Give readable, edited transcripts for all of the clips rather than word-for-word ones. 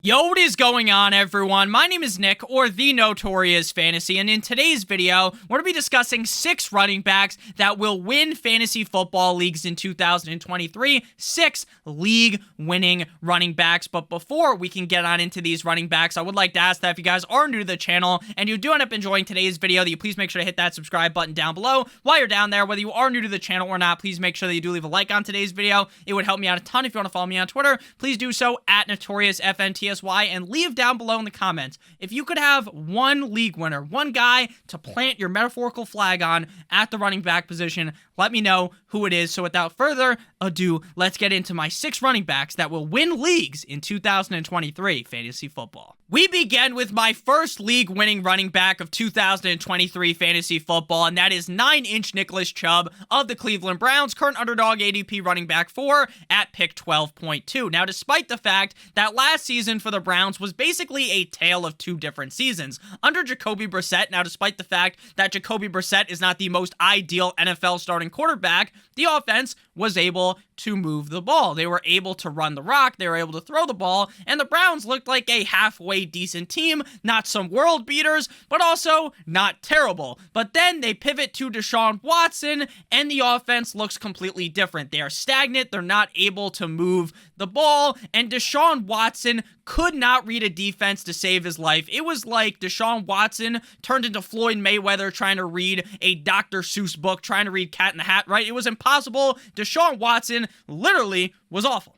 Yo, what is going on, everyone? My name is Nick, or the Notorious Fantasy, and in today's video, we're going to be discussing 6 running backs that will win fantasy football leagues in 2023. 6 league-winning running backs. But before we can get on into these running backs, I would like to ask that if you guys are new to the channel and you do end up enjoying today's video, that you please make sure to hit that subscribe button down below. While you're down there, whether you are new to the channel or not, please make sure that you do leave a like on today's video. It would help me out a ton. If you want to follow me on Twitter, please do so at NotoriousFantasy. And leave down below in the comments if you could have one league winner, one guy to plant your metaphorical flag on at the running back position. Let me know who it is. So without further ado, let's get into my 6 running backs that will win leagues in 2023 fantasy football. We begin with my first league-winning running back of 2023 fantasy football, and that is 9-inch Nicholas Chubb of the Cleveland Browns, current underdog ADP running back 4 at pick 12.2. Now, despite the fact that last season for the Browns was basically a tale of 2 different seasons, under Jacoby Brissett, now despite the fact that Jacoby Brissett is not the most ideal NFL starting quarterback, the offense was able to move the ball. They were able to run the rock, they were able to throw the ball, and the Browns looked like a halfway decent team, not some world beaters, but also not terrible. But then they pivot to Deshaun Watson, and the offense looks completely different. They are stagnant, they're not able to move the ball, and Deshaun Watson could not read a defense to save his life. It was like Deshaun Watson turned into Floyd Mayweather trying to read a Dr. Seuss book, trying to read Cat in the Hat, right? It was impossible. Deshaun Watson literally was awful.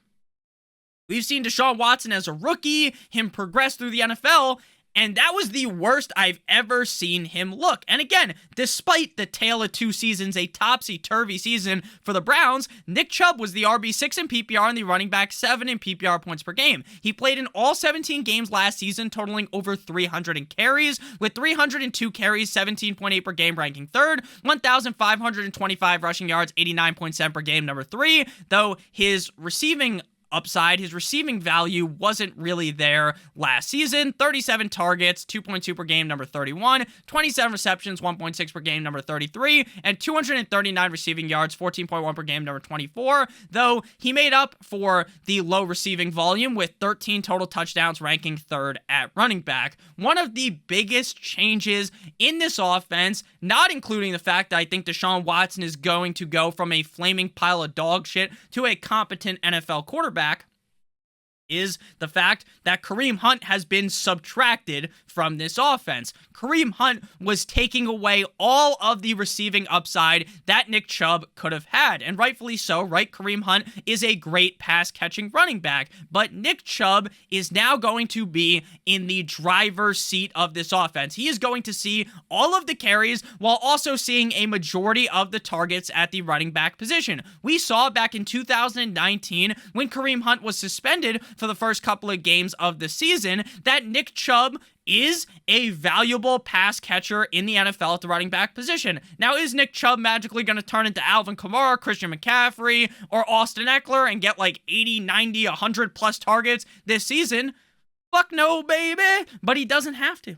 We've seen Deshaun Watson as a rookie, him progress through the NFL, and that was the worst I've ever seen him look. And again, despite the tale of 2 seasons, a topsy-turvy season for the Browns, Nick Chubb was the RB6 in PPR and the running back 7 in PPR points per game. He played in all 17 games last season, totaling over 300 in carries, with 302 carries, 17.8 per game, ranking 3rd, 1,525 rushing yards, 89.7 per game, number 3, though his receiving upside, his receiving value wasn't really there last season. 37 targets, 2.2 per game, number 31, 27 receptions, 1.6 per game, number 33, and 239 receiving yards, 14.1 per game, number 24, though he made up for the low receiving volume with 13 total touchdowns, ranking 3rd at running back. One of the biggest changes in this offense, not including the fact that I think Deshaun Watson is going to go from a flaming pile of dog shit to a competent NFL quarterback, is the fact that Kareem Hunt has been subtracted from this offense. Kareem Hunt was taking away all of the receiving upside that Nick Chubb could have had, and rightfully so, right? Kareem Hunt is a great pass-catching running back, but Nick Chubb is now going to be in the driver's seat of this offense. He is going to see all of the carries while also seeing a majority of the targets at the running back position. We saw back in 2019 when Kareem Hunt was suspended for the first couple of games of the season that Nick Chubb is a valuable pass catcher in the NFL at the running back position. Now, is Nick Chubb magically going to turn into Alvin Kamara, Christian McCaffrey, or Austin Eckler and get like 80, 90, 100 plus targets this season? Fuck no, baby. But he doesn't have to.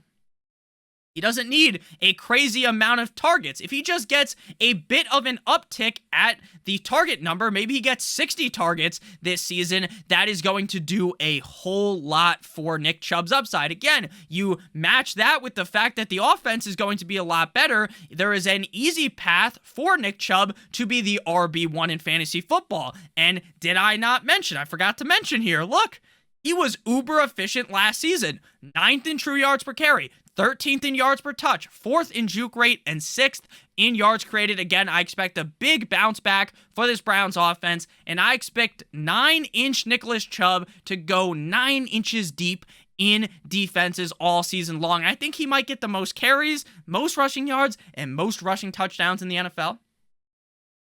He doesn't need a crazy amount of targets. If he just gets a bit of an uptick at the target number, maybe he gets 60 targets this season, that is going to do a whole lot for Nick Chubb's upside. Again, you match that with the fact that the offense is going to be a lot better. There is an easy path for Nick Chubb to be the RB1 in fantasy football. And did I not mention? I forgot to mention here. Look, he was uber efficient last season. 9th in true yards per carry, 13th in yards per touch, 4th in juke rate, and 6th in yards created. Again, I expect a big bounce back for this Browns offense, and I expect 9-inch Nicholas Chubb to go 9 inches deep in defenses all season long. I think he might get the most carries, most rushing yards, and most rushing touchdowns in the NFL.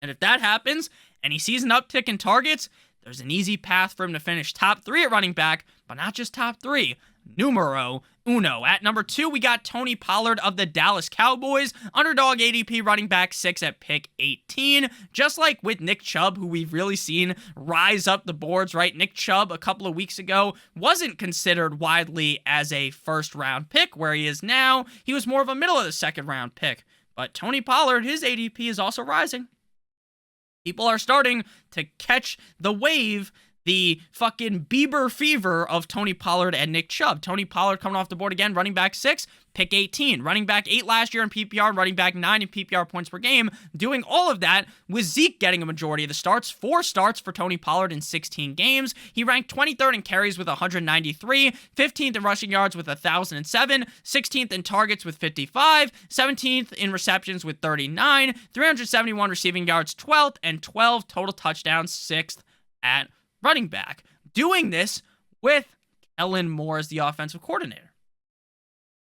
And if that happens, and he sees an uptick in targets, there's an easy path for him to finish top 3 at running back, but not just top 3. Numero uno. At number 2, we got Tony Pollard of the Dallas Cowboys, underdog ADP running back 6 at pick 18. Just like with Nick Chubb, who we've really seen rise up the boards, right? Nick Chubb a couple of weeks ago wasn't considered widely as a first-round pick, where he is now. He was more of a middle of the second-round pick. But Tony Pollard, his ADP is also rising. People are starting to catch the wave the fucking Bieber fever of Tony Pollard and Nick Chubb. Tony Pollard coming off the board again, running back 6, pick 18. Running back 8 last year in PPR, running back 9 in PPR points per game. Doing all of that with Zeke getting a majority of the starts. 4 starts for Tony Pollard in 16 games. He ranked 23rd in carries with 193, 15th in rushing yards with 1,007, 16th in targets with 55, 17th in receptions with 39, 371 receiving yards, 12th, and 12 total touchdowns, 6th at running back. Doing this with Kellen Moore as the offensive coordinator.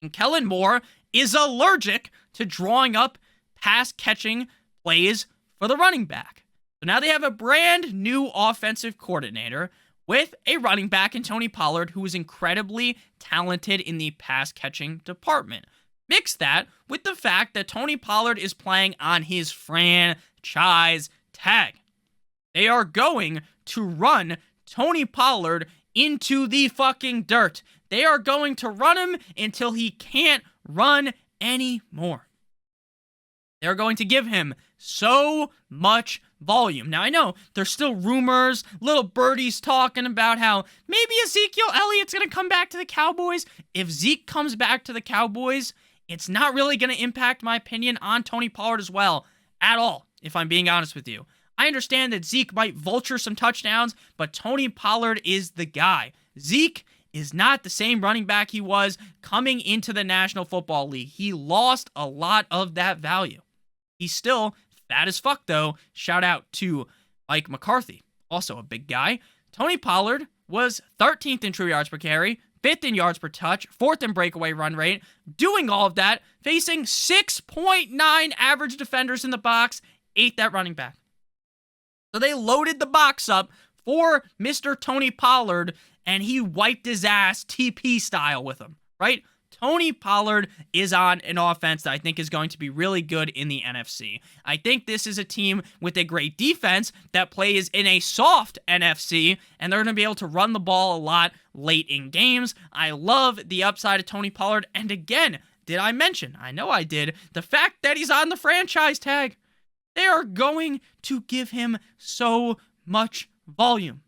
And Kellen Moore is allergic to drawing up pass-catching plays for the running back. So now they have a brand new offensive coordinator with a running back in Tony Pollard who is incredibly talented in the pass-catching department. Mix that with the fact that Tony Pollard is playing on his franchise tag. They are going to run Tony Pollard into the fucking dirt. They are going to run him until he can't run anymore. They're going to give him so much volume. Now, I know there's still rumors, little birdies talking about how maybe Ezekiel Elliott's going to come back to the Cowboys. If Zeke comes back to the Cowboys, it's not really going to impact my opinion on Tony Pollard as well at all, if I'm being honest with you. I understand that Zeke might vulture some touchdowns, but Tony Pollard is the guy. Zeke is not the same running back he was coming into the National Football League. He lost a lot of that value. He's still fat as fuck, though. Shout out to Mike McCarthy, also a big guy. Tony Pollard was 13th in true yards per carry, 5th in yards per touch, 4th in breakaway run rate. Doing all of that, facing 6.9 average defenders in the box, 8th at running back. So they loaded the box up for Mr. Tony Pollard, and he wiped his ass TP style with him, right? Tony Pollard is on an offense that I think is going to be really good in the NFC. I think this is a team with a great defense that plays in a soft NFC, and they're going to be able to run the ball a lot late in games. I love the upside of Tony Pollard, and again, did I mention, I know I did, the fact that he's on the franchise tag. They are going to give him so much volume.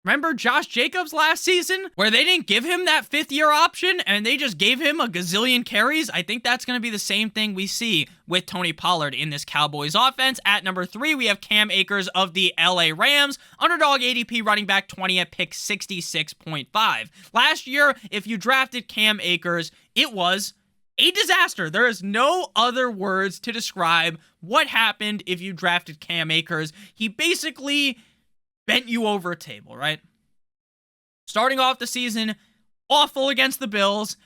Remember Josh Jacobs last season, where they didn't give him that 5th-year option and they just gave him a gazillion carries? I think that's going to be the same thing we see with Tony Pollard in this Cowboys offense. At number 3, we have Cam Akers of the LA Rams, underdog ADP running back 20 at pick 66.5. Last year, if you drafted Cam Akers, it was a disaster. There is no other words to describe what happened if you drafted Cam Akers. He basically bent you over a table, right? Starting off the season, awful against the Bills,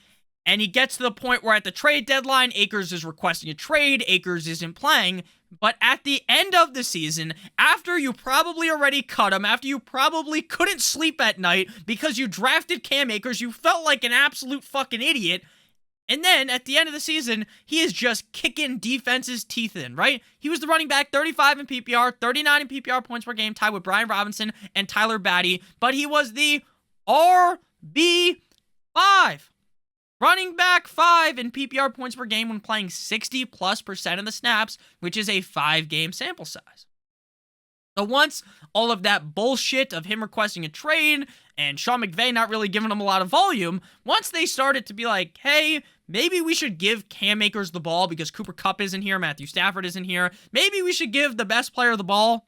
and he gets to the point where at the trade deadline, Akers is requesting a trade, Akers isn't playing, but at the end of the season, after you probably already cut him, after you probably couldn't sleep at night because you drafted Cam Akers, you felt like an absolute fucking idiot. And then, at the end of the season, he is just kicking defense's teeth in, right? He was the running back, 35 in PPR, 39 in PPR points per game, tied with Brian Robinson and Tyler Batty, but he was the RB5. Running back 5 in PPR points per game when playing 60+% of the snaps, which is a 5-game sample size. So once all of that bullshit of him requesting a trade and Sean McVay not really giving him a lot of volume, once they started to be like, hey, maybe we should give Cam Akers the ball because Cooper Kupp isn't here, Matthew Stafford isn't here, maybe we should give the best player the ball,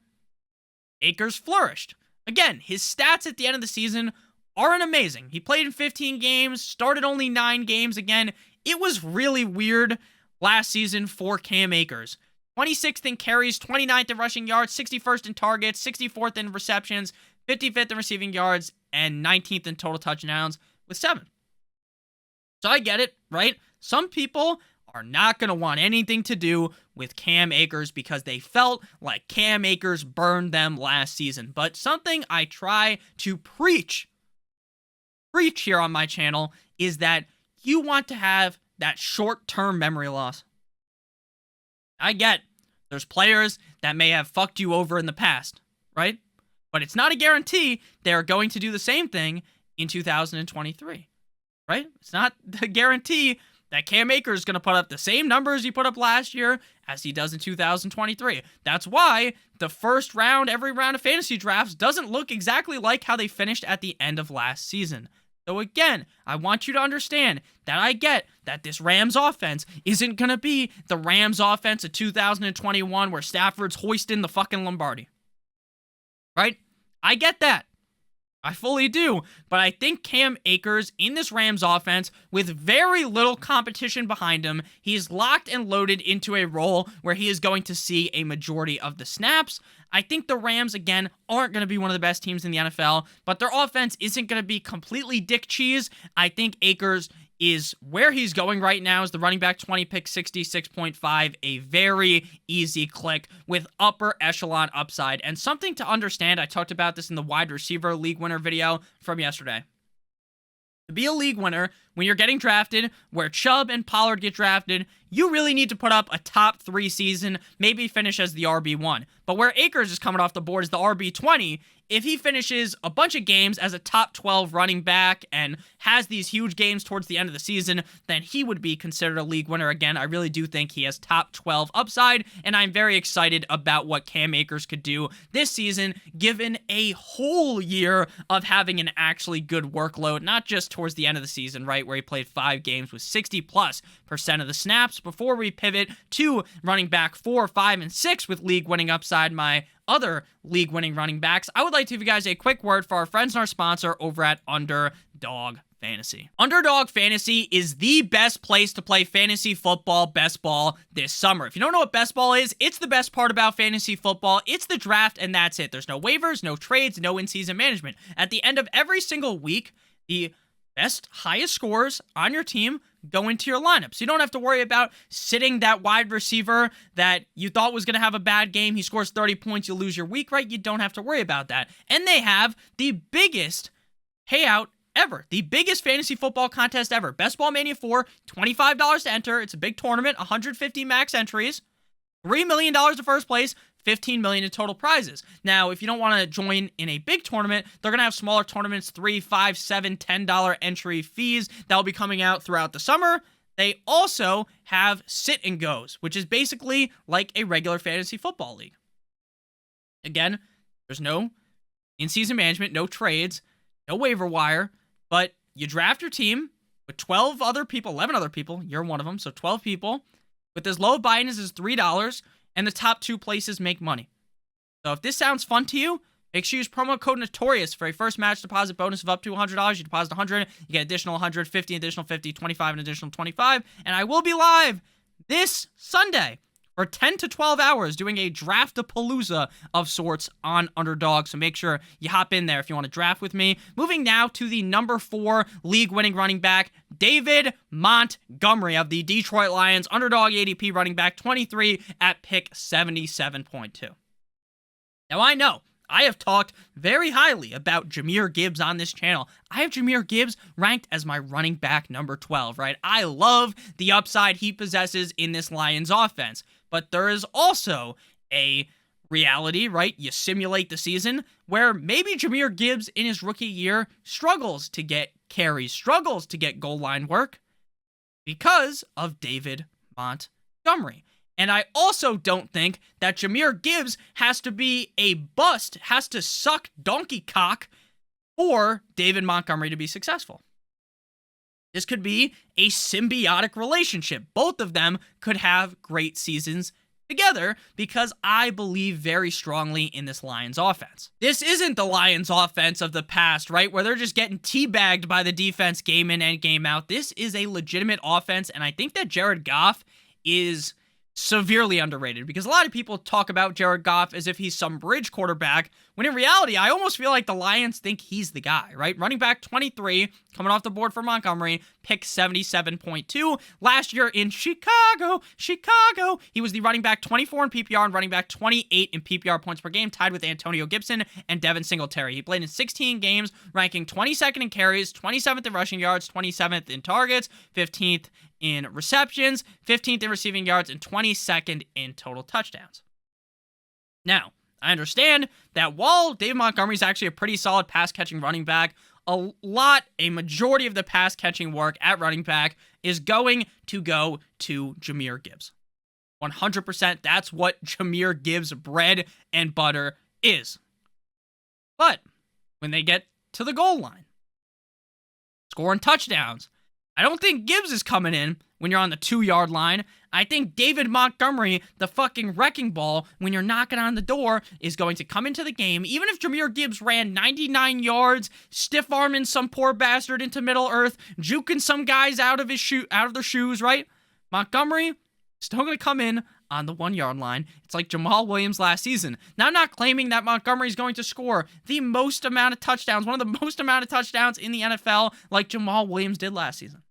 Akers flourished. Again, his stats at the end of the season aren't amazing. He played in 15 games, started only 9 games. Again, it was really weird last season for Cam Akers. 26th in carries, 29th in rushing yards, 61st in targets, 64th in receptions, 55th in receiving yards, and 19th in total touchdowns with 7. So I get it, right? Some people are not going to want anything to do with Cam Akers because they felt like Cam Akers burned them last season. But something I try to preach here on my channel is that you want to have that short-term memory loss. I get there's players that may have fucked you over in the past, right? But it's not a guarantee they're going to do the same thing in 2023, right? It's not the guarantee that Cam Akers is going to put up the same numbers he put up last year as he does in 2023. That's why the first round, every round of fantasy drafts doesn't look exactly like how they finished at the end of last season. So again, I want you to understand that I get that this Rams offense isn't going to be the Rams offense of 2021 where Stafford's hoisting the fucking Lombardi. Right? I get that. I fully do, but I think Cam Akers in this Rams offense, with very little competition behind him, he's locked and loaded into a role where he is going to see a majority of the snaps. I think the Rams, again, aren't going to be one of the best teams in the NFL, but their offense isn't going to be completely dick cheese. I think Akers is where he's going right now is the running back 20 pick 66.5, a very easy click with upper echelon upside. And something to understand, I talked about this in the wide receiver league winner video from yesterday. To be a league winner, when you're getting drafted, where Chubb and Pollard get drafted, you really need to put up a top 3 season, maybe finish as the RB1. But where Akers is coming off the board as the RB20, if he finishes a bunch of games as a top 12 running back and has these huge games towards the end of the season, then he would be considered a league winner again. I really do think he has top 12 upside, and I'm very excited about what Cam Akers could do this season, given a whole year of having an actually good workload, not just towards the end of the season, right, where he played 5 games with 60+% of the snaps before we pivot to running back 4, 5, and 6 with league-winning upside, my other league-winning running backs. I would like to give you guys a quick word for our friends and our sponsor over at Underdog Fantasy. Underdog Fantasy is the best place to play fantasy football best ball this summer. If you don't know what best ball is, it's the best part about fantasy football. It's the draft, and that's it. There's no waivers, no trades, no in-season management. At the end of every single week, the best, highest scores on your team go into your lineup. So you don't have to worry about sitting that wide receiver that you thought was going to have a bad game. He scores 30 points, you lose your week, right? You don't have to worry about that. And they have the biggest payout ever. The biggest fantasy football contest ever. Best Ball Mania 4, $25 to enter. It's a big tournament, 150 max entries, $3 million to first place, $15 million in total prizes. Now, if you don't want to join in a big tournament, they're going to have smaller tournaments, $3, $5, $7, $10 entry fees that will be coming out throughout the summer. They also have sit and goes, which is basically like a regular fantasy football league. Again, there's no in-season management, no trades, no waiver wire, but you draft your team with 12 other people, 11 other people, you're one of them, so 12 people, with as low buy-in as $3, and the top 2 places make money. So if this sounds fun to you, make sure you use promo code Notorious for a first match deposit bonus of up to $100. You deposit $100, you get additional $100, $50, additional $50, $25, and additional $25. And I will be live this Sunday for 10 to 12 hours doing a draft-a-palooza of sorts on Underdog. So make sure you hop in there if you want to draft with me. Moving now to the number 4 league-winning running back, David Montgomery of the Detroit Lions. Underdog ADP running back 23 at pick 77.2. Now I know I have talked very highly about Jahmyr Gibbs on this channel. I have Jahmyr Gibbs ranked as my running back number 12, right? I love the upside he possesses in this Lions offense. But there is also a reality, right? You simulate the season where maybe Jahmyr Gibbs in his rookie year struggles to get carries, struggles to get goal line work because of David Montgomery. And I also don't think that Jahmyr Gibbs has to be a bust, has to suck donkey cock for David Montgomery to be successful. This could be a symbiotic relationship. Both of them could have great seasons together because I believe very strongly in this Lions offense. This isn't the Lions offense of the past, right? Where they're just getting teabagged by the defense game in and game out. This is a legitimate offense, and I think that Jared Goff is severely underrated because a lot of people talk about Jared Goff as if he's some bridge quarterback, when in reality, I almost feel like the Lions think he's the guy, right? Running back 23, coming off the board for Montgomery, pick 77.2. Last year in Chicago, he was the running back 24 in PPR and running back 28 in PPR points per game, tied with Antonio Gibson and Devin Singletary. He played in 16 games, ranking 22nd in carries, 27th in rushing yards, 27th in targets, 15th in receptions, 15th in receiving yards, and 22nd in total touchdowns. Now, I understand that while David Montgomery is actually a pretty solid pass-catching running back, a majority of the pass catching work at running back is going to go to Jahmyr Gibbs. 100%, that's what Jahmyr Gibbs' bread and butter is. But when they get to the goal line, scoring touchdowns, I don't think Gibbs is coming in when you're on the 2-yard line. I think David Montgomery, the fucking wrecking ball, when you're knocking on the door, is going to come into the game. Even if Jahmyr Gibbs ran 99 yards, stiff-arming some poor bastard into Middle Earth, juking some guys out of their shoes, right? Montgomery still going to come in on the 1-yard line. It's like Jamal Williams last season. Now, I'm not claiming that Montgomery is going to score the most amount of touchdowns, one of the most amount of touchdowns in the NFL, like Jamal Williams did last season.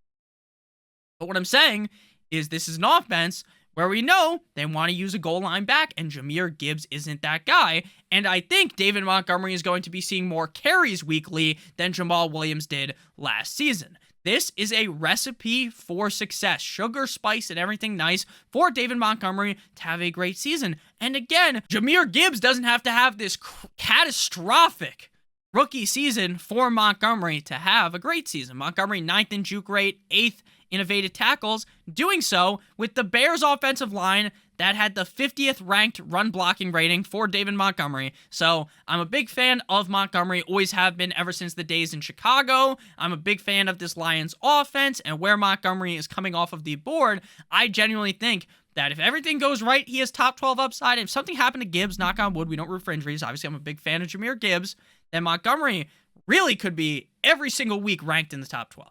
But what I'm saying is this is an offense where we know they want to use a goal line back, and Jahmyr Gibbs isn't that guy. And I think David Montgomery is going to be seeing more carries weekly than Jamal Williams did last season. This is a recipe for success. Sugar, spice, and everything nice for David Montgomery to have a great season. And again, Jahmyr Gibbs doesn't have to have this catastrophic rookie season for Montgomery to have a great season. Montgomery 9th in juke rate, 8th in evaded tackles, doing so with the Bears offensive line that had the 50th ranked run blocking rating for David Montgomery. So I'm a big fan of Montgomery, always have been ever since the days in Chicago. I'm a big fan of this Lions offense and where Montgomery is coming off of the board. I genuinely think that if everything goes right, he has top 12 upside. If something happened to Gibbs, knock on wood, we don't root for injuries. Obviously, I'm a big fan of Jahmyr Gibbs. Then Montgomery really could be every single week ranked in the top 12.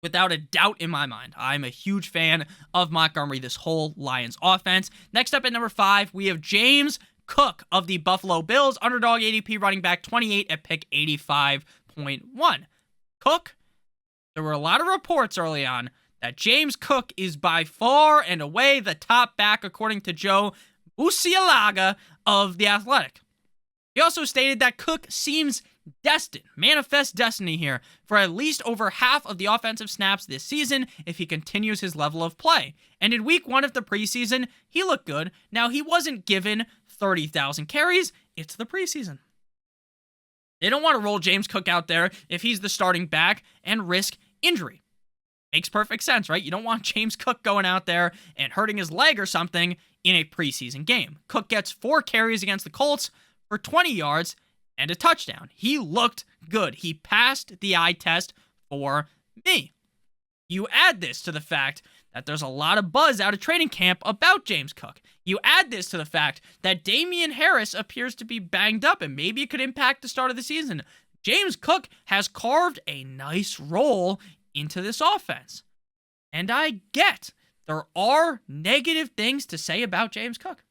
Without a doubt in my mind. I'm a huge fan of Montgomery, this whole Lions offense. Next up at number 5, we have James Cook of the Buffalo Bills, underdog ADP running back 28 at pick 85.1. Cook, there were a lot of reports early on that James Cook is by far and away the top back according to Joe Busialaga of The Athletic. He also stated that Cook seems destined, manifest destiny here, for at least over half of the offensive snaps this season if he continues his level of play. And in week 1 of the preseason, he looked good. Now, he wasn't given 30,000 carries. It's the preseason. They don't want to roll James Cook out there if he's the starting back and risk injury. Makes perfect sense, right? You don't want James Cook going out there and hurting his leg or something in a preseason game. Cook gets 4 carries against the Colts for 20 yards and a touchdown. He looked good. He passed the eye test for me. You add this to the fact that there's a lot of buzz out of training camp about James Cook. You add this to the fact that Damian Harris appears to be banged up and maybe it could impact the start of the season. James Cook has carved a nice role into this offense. And I get there are negative things to say about James Cook.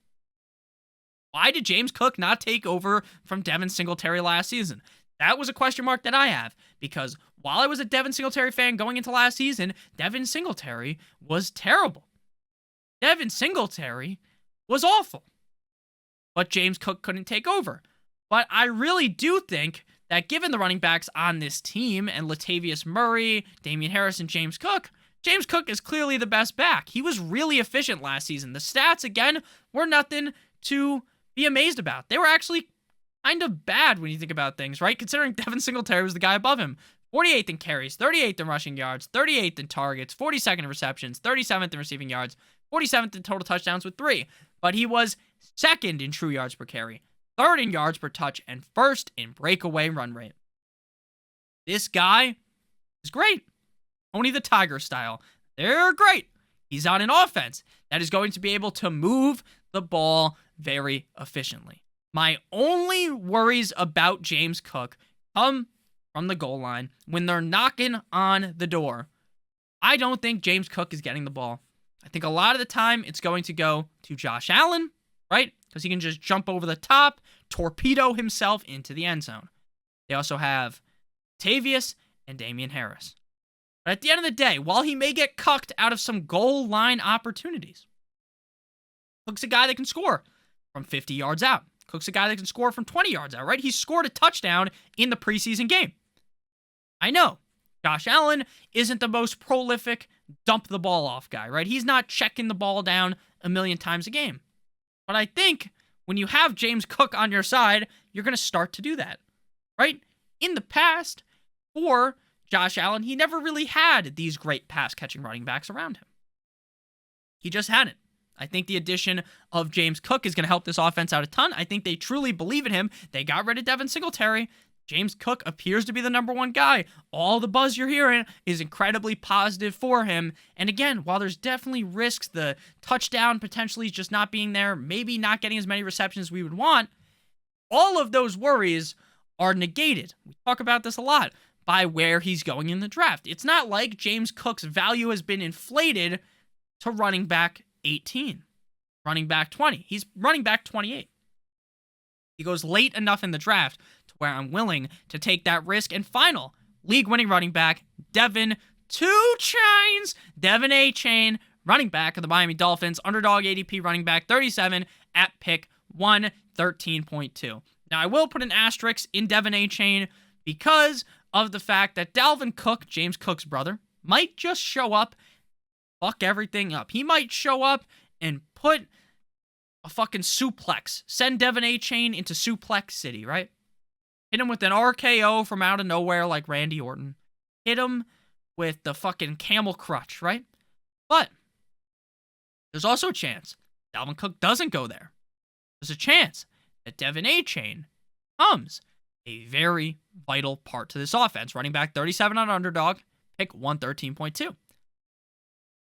Why did James Cook not take over from Devin Singletary last season? That was a question mark that I have, because while I was a Devin Singletary fan going into last season, Devin Singletary was terrible. Devin Singletary was awful. But James Cook couldn't take over. But I really do think that given the running backs on this team and Latavius Murray, Damian Harris, and James Cook is clearly the best back. He was really efficient last season. The stats, again, were nothing to be amazed about. They were actually kind of bad when you think about things, right? Considering Devin Singletary was the guy above him. 48th in carries, 38th in rushing yards, 38th in targets, 42nd in receptions, 37th in receiving yards, 47th in total touchdowns with 3. But he was 2nd in true yards per carry, 3rd in yards per touch, and 1st in breakaway run rate. This guy is great. Tony the Tiger style. They're great. He's on an offense that is going to be able to move the ball very efficiently. My only worries about James Cook come from the goal line when they're knocking on the door. I don't think James Cook is getting the ball. I think a lot of the time it's going to go to Josh Allen, right? Because he can just jump over the top, torpedo himself into the end zone. They also have Tavius and Damian Harris. But at the end of the day, while he may get cucked out of some goal line opportunities, Cook's a guy that can score from 50 yards out. Cook's a guy that can score from 20 yards out, right? He scored a touchdown in the preseason game. I know Josh Allen isn't the most prolific dump the ball off guy, right? He's not checking the ball down a million times a game. But I think when you have James Cook on your side, you're going to start to do that, right? in the past, for Josh Allen, he never really had these great pass-catching running backs around him. He just hadn't. I think the addition of James Cook is going to help this offense out a ton. I think they truly believe in him. They got rid of Devin Singletary. James Cook appears to be the number one guy. All the buzz you're hearing is incredibly positive for him. And again, while there's definitely risks, the touchdown potentially just not being there, maybe not getting as many receptions as we would want, all of those worries are negated. We talk about this a lot by where he's going in the draft. It's not like James Cook's value has been inflated to running back 18, running back 20. He's running back 28. He goes late enough in the draft to where I'm willing to take that risk. And final, league-winning running back, Devin Achane, running back of the Miami Dolphins, underdog ADP running back 37 at pick 113.2. Now, I will put an asterisk in Devin Achane because of the fact that Dalvin Cook, James Cook's brother, might just show up, fuck everything up. He might show up and put a fucking suplex. Send Devin Achane into Suplex City, right? Hit him with an RKO from out of nowhere like Randy Orton. Hit him with the fucking camel crutch, right? But there's also a chance Dalvin Cook doesn't go there. There's a chance that Devin Achane becomes a very vital part to this offense. Running back 37 on underdog, pick 113.2.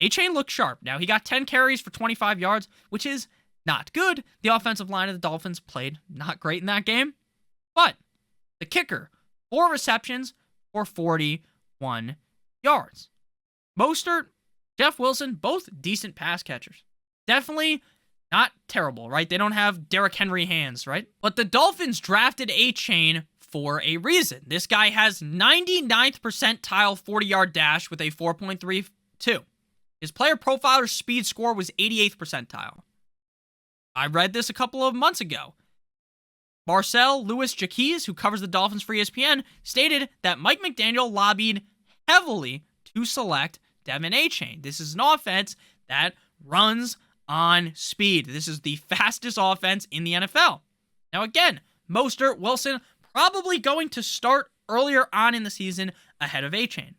Achane looked sharp. Now, he got 10 carries for 25 yards, which is not good. The offensive line of the Dolphins played not great in that game. But the kicker, 4 receptions for 41 yards. Mostert, Jeff Wilson, both decent pass catchers. Definitely not terrible, right? They don't have Derrick Henry hands, right? But the Dolphins drafted Achane for a reason. This guy has 99th percentile 40-yard dash with a 4.32. His player profiler speed score was 88th percentile. I read this a couple of months ago. Marcel Louis-Jacques, who covers the Dolphins for ESPN, stated that Mike McDaniel lobbied heavily to select Devin Achane. This is an offense that runs on speed. This is the fastest offense in the NFL. Now again, Mostert, Wilson, probably going to start earlier on in the season ahead of Achane.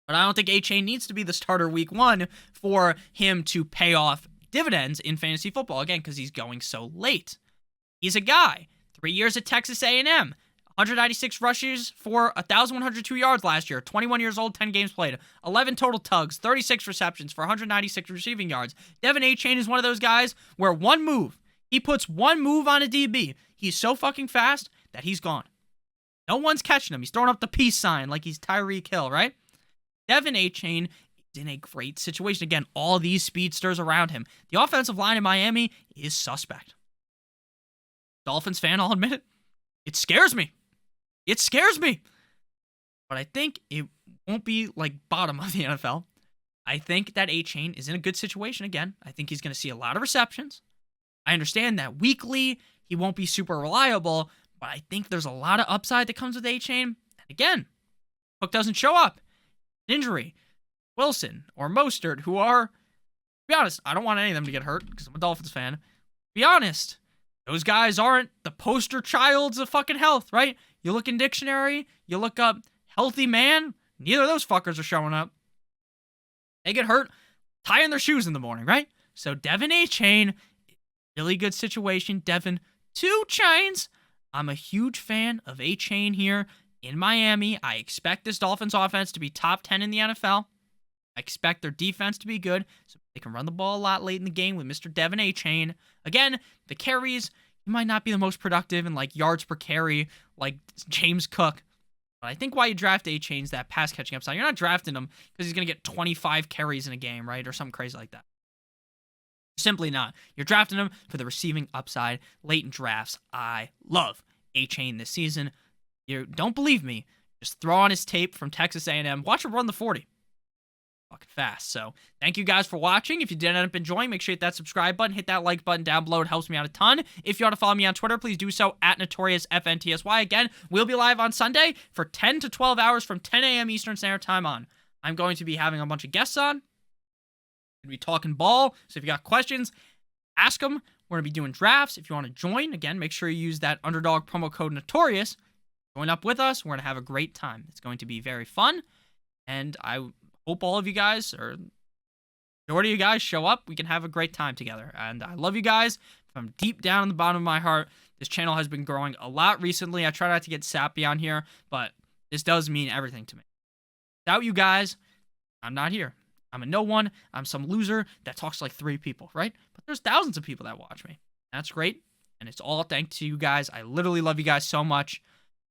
But I don't think Achane needs to be the starter week 1 for him to pay off dividends in fantasy football, again, because he's going so late. He's a guy, 3 years at Texas A&M, 196 rushes for 1,102 yards last year, 21 years old, 10 games played, 11 total tugs, 36 receptions for 196 receiving yards. Devin Achane is one of those guys where he puts one move on a DB. He's so fucking fast that he's gone. No one's catching him. He's throwing up the peace sign like he's Tyreek Hill, right? Devin Achane is in a great situation. Again, all these speedsters around him. The offensive line in Miami is suspect. Dolphins fan, I'll admit it. It scares me. It scares me. But I think it won't be like bottom of the NFL. I think that Achane is in a good situation again. I think he's going to see a lot of receptions. I understand that weekly he won't be super reliable, but I think there's a lot of upside that comes with Achane. And again, Cook doesn't show up. Injury. Wilson or Mostert, who are, to be honest, I don't want any of them to get hurt because I'm a Dolphins fan. To be honest, those guys aren't the poster childs of fucking health, right? You look in dictionary, you look up healthy man, neither of those fuckers are showing up. They get hurt tying their shoes in the morning, right? So Devin Achane, really good situation. Devin, 2 chains. I'm a huge fan of Achane here in Miami. I expect this Dolphins offense to be top 10 in the NFL. I expect their defense to be good, so they can run the ball a lot late in the game with Mr. Devin Achane. Again, the carries, he might not be the most productive in like yards per carry like James Cook. But I think why you draft Achane is that pass catching upside. You're not drafting him because he's going to get 25 carries in a game, right? Or something crazy like that. Simply not. You're drafting him for the receiving upside late in drafts. I love Achane this season. You don't believe me? Just throw on his tape from Texas A&M. Watch him run the 40. Fucking fast. So thank you guys for watching. If you did end up enjoying, make sure you hit that subscribe button, hit that like button down below. It helps me out a ton. If you want to follow me on Twitter, please do so at NotoriousFantasy. Again, we'll be live on Sunday for 10 to 12 hours from 10 a.m. Eastern Standard Time on. I'm going to be having a bunch of guests on. We're going to be talking ball. So if you got questions, ask them. We're going to be doing drafts. If you want to join, again, make sure you use that underdog promo code Notorious. Join up with us. We're going to have a great time. It's going to be very fun. And I hope all of you guys, or majority of you guys, show up. We can have a great time together. And I love you guys from deep down in the bottom of my heart. This channel has been growing a lot recently. I try not to get sappy on here, but this does mean everything to me. Without you guys, I'm not here. I'm a no one. I'm some loser that talks to like 3 people, right? But there's thousands of people that watch me. That's great. And it's all thanks to you guys. I literally love you guys so much.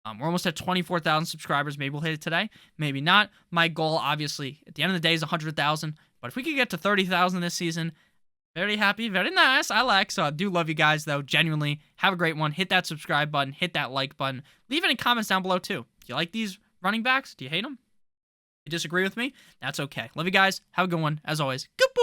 We're almost at 24,000 subscribers. Maybe we'll hit it today. Maybe not. My goal, obviously, at the end of the day is 100,000. But if we could get to 30,000 this season, very happy, very nice. I like. So I do love you guys, though. Genuinely, have a great one. Hit that subscribe button. Hit that like button. Leave any comments down below, too. Do you like these running backs? Do you hate them? You disagree with me? That's okay. Love you guys. Have a good one. As always, goodbye.